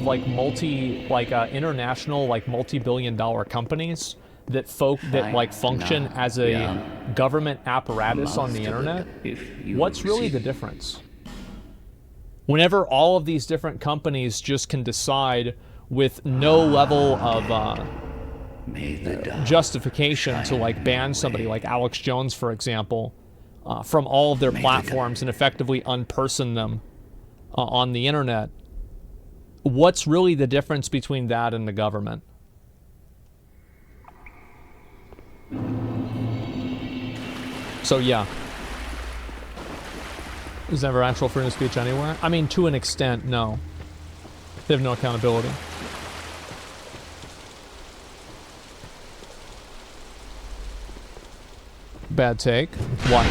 of like international like multi-billion-dollar companies that function as a government apparatus on the internet, what's really the difference? Whenever all of these different companies just can decide with no level of justification to like ban somebody like Alex Jones, for example, from all of their platforms and effectively unperson them on the internet, what's really the difference between that and the government? So yeah. There's never actual freedom of speech anywhere. I mean, to an extent, no. They have no accountability. Bad take. Why?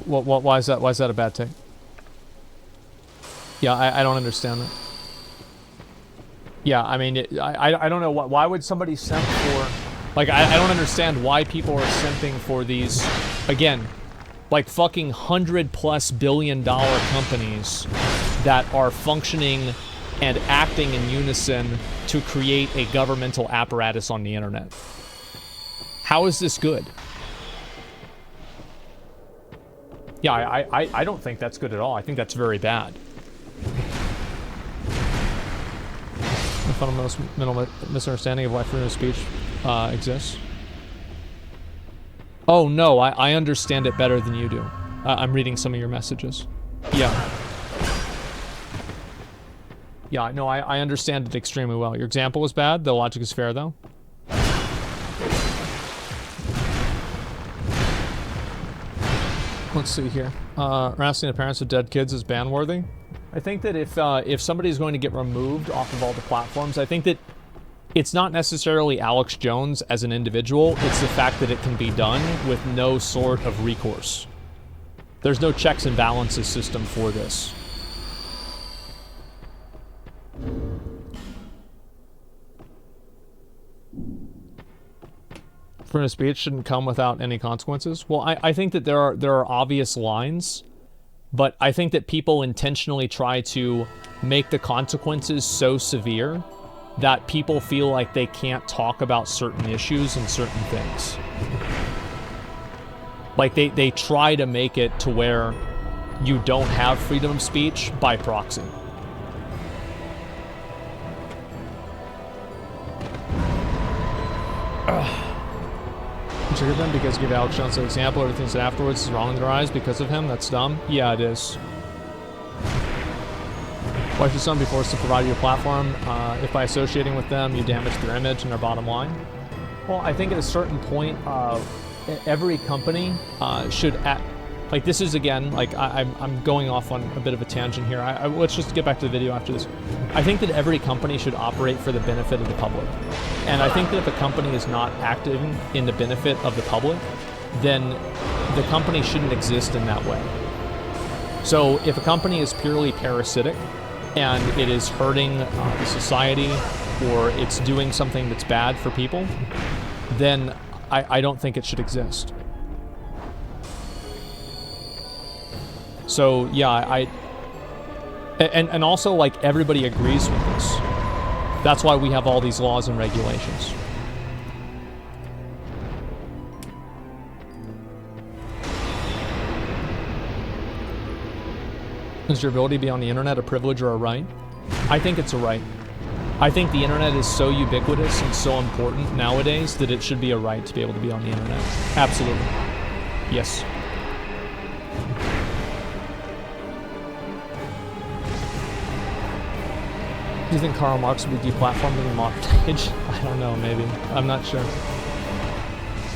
Why is that? Why is that a bad take? Yeah, I don't understand that. Yeah, I mean, I don't know why would somebody simp for, like, I don't understand why people are simping for these, again, like fucking $100+ billion companies that are functioning and acting in unison to create a governmental apparatus on the internet. How is this good? Yeah, I don't think that's good at all. I think that's very bad. A fundamental misunderstanding of why freedom of speech exists. Oh no, I understand it better than you do. I'm reading some of your messages. Yeah. Yeah, no, I understand it extremely well. Your example was bad. The logic is fair, though. Let's see here. Harassing the parents of dead kids is ban-worthy. I think that if somebody is going to get removed off of all the platforms, I think that it's not necessarily Alex Jones as an individual. It's the fact that it can be done with no sort of recourse. There's no checks and balances system for this. Freedom of speech shouldn't come without any consequences. Well, I think that there are obvious lines, but I think that people intentionally try to make the consequences so severe that people feel like they can't talk about certain issues and certain things. Like they try to make it to where you don't have freedom of speech by proxy. Trigger them because give Alex Jones an example. Everything said afterwards is wrong in their eyes because of him. That's dumb. Yeah, it is. Why should someone be forced to provide you a platform if by associating with them you damage their image and their bottom line? Well, I think at a certain point, every company should act. Like this is again, like I'm going off on a bit of a tangent here. Let's just get back to the video after this. I think that every company should operate for the benefit of the public. And I think that if a company is not acting in the benefit of the public, then the company shouldn't exist in that way. So if a company is purely parasitic and it is hurting the society or it's doing something that's bad for people, then I don't think it should exist. So yeah, and also like everybody agrees with this. That's why we have all these laws and regulations. Is your ability to be on the internet a privilege or a right? I think it's a right. I think the internet is so ubiquitous and so important nowadays that it should be a right to be able to be on the internet. Absolutely. Yes. Do you think Karl Marx would be deplatformed in the modern age? I don't know, maybe. I'm not sure.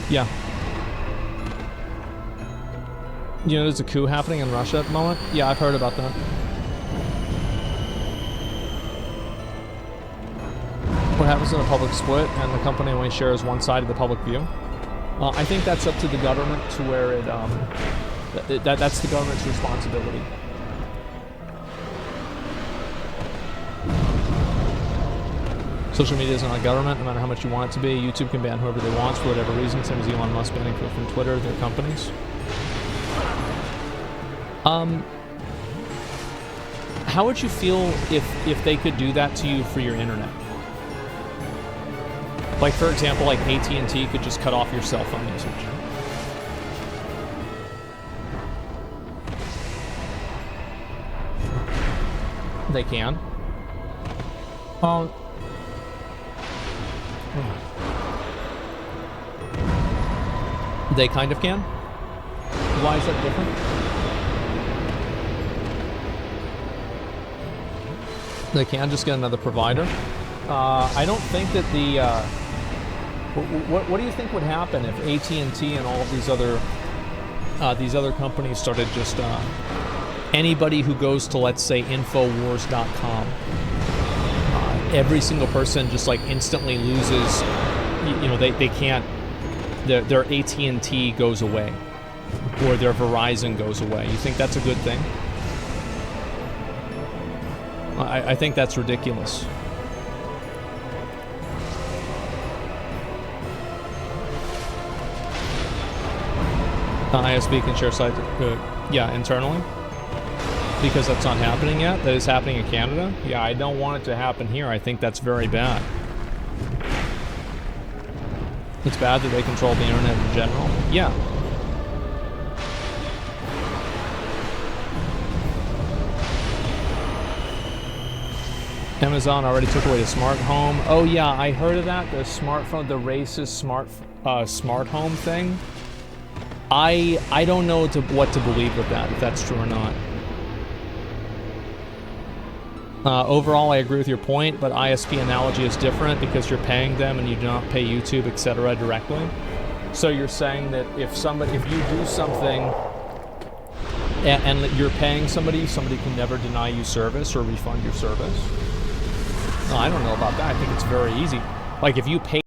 Yeah. You know there's a coup happening in Russia at the moment? Yeah, I've heard about that. What happens in a public split and the company only shares one side of the public view? I think that's up to the government to where it, that's the government's responsibility. Social media isn't a government, no matter how much you want it to be. YouTube can ban whoever they want for whatever reason, same as Elon Musk banning people from Twitter, their companies. How would you feel if they could do that to you for your internet? Like, for example, like AT&T could just cut off your cell phone usage. They can. They kind of can. Why is that different? They can just get another provider. I don't think that the. What do you think would happen if AT&T and all of these other companies started just anybody who goes to, let's say, Infowars.com, every single person just like instantly loses. You know, they can't. Their AT&T goes away, or their Verizon goes away. You think that's a good thing? I think that's ridiculous. ISP can share sites, yeah, internally, because that's not happening yet. That is happening in Canada. Yeah, I don't want it to happen here. I think that's very bad. It's bad that they control the internet in general. Yeah. Amazon already took away the smart home. Oh yeah, I heard of that. The smartphone, the racist smart home thing. I don't know what to believe with that, if that's true or not. Overall, I agree with your point, but ISP analogy is different because you're paying them and you do not pay YouTube, etc. directly. So you're saying that if you do something and you're paying somebody can never deny you service or refund your service. No, I don't know about that. I think it's very easy. Like if you pay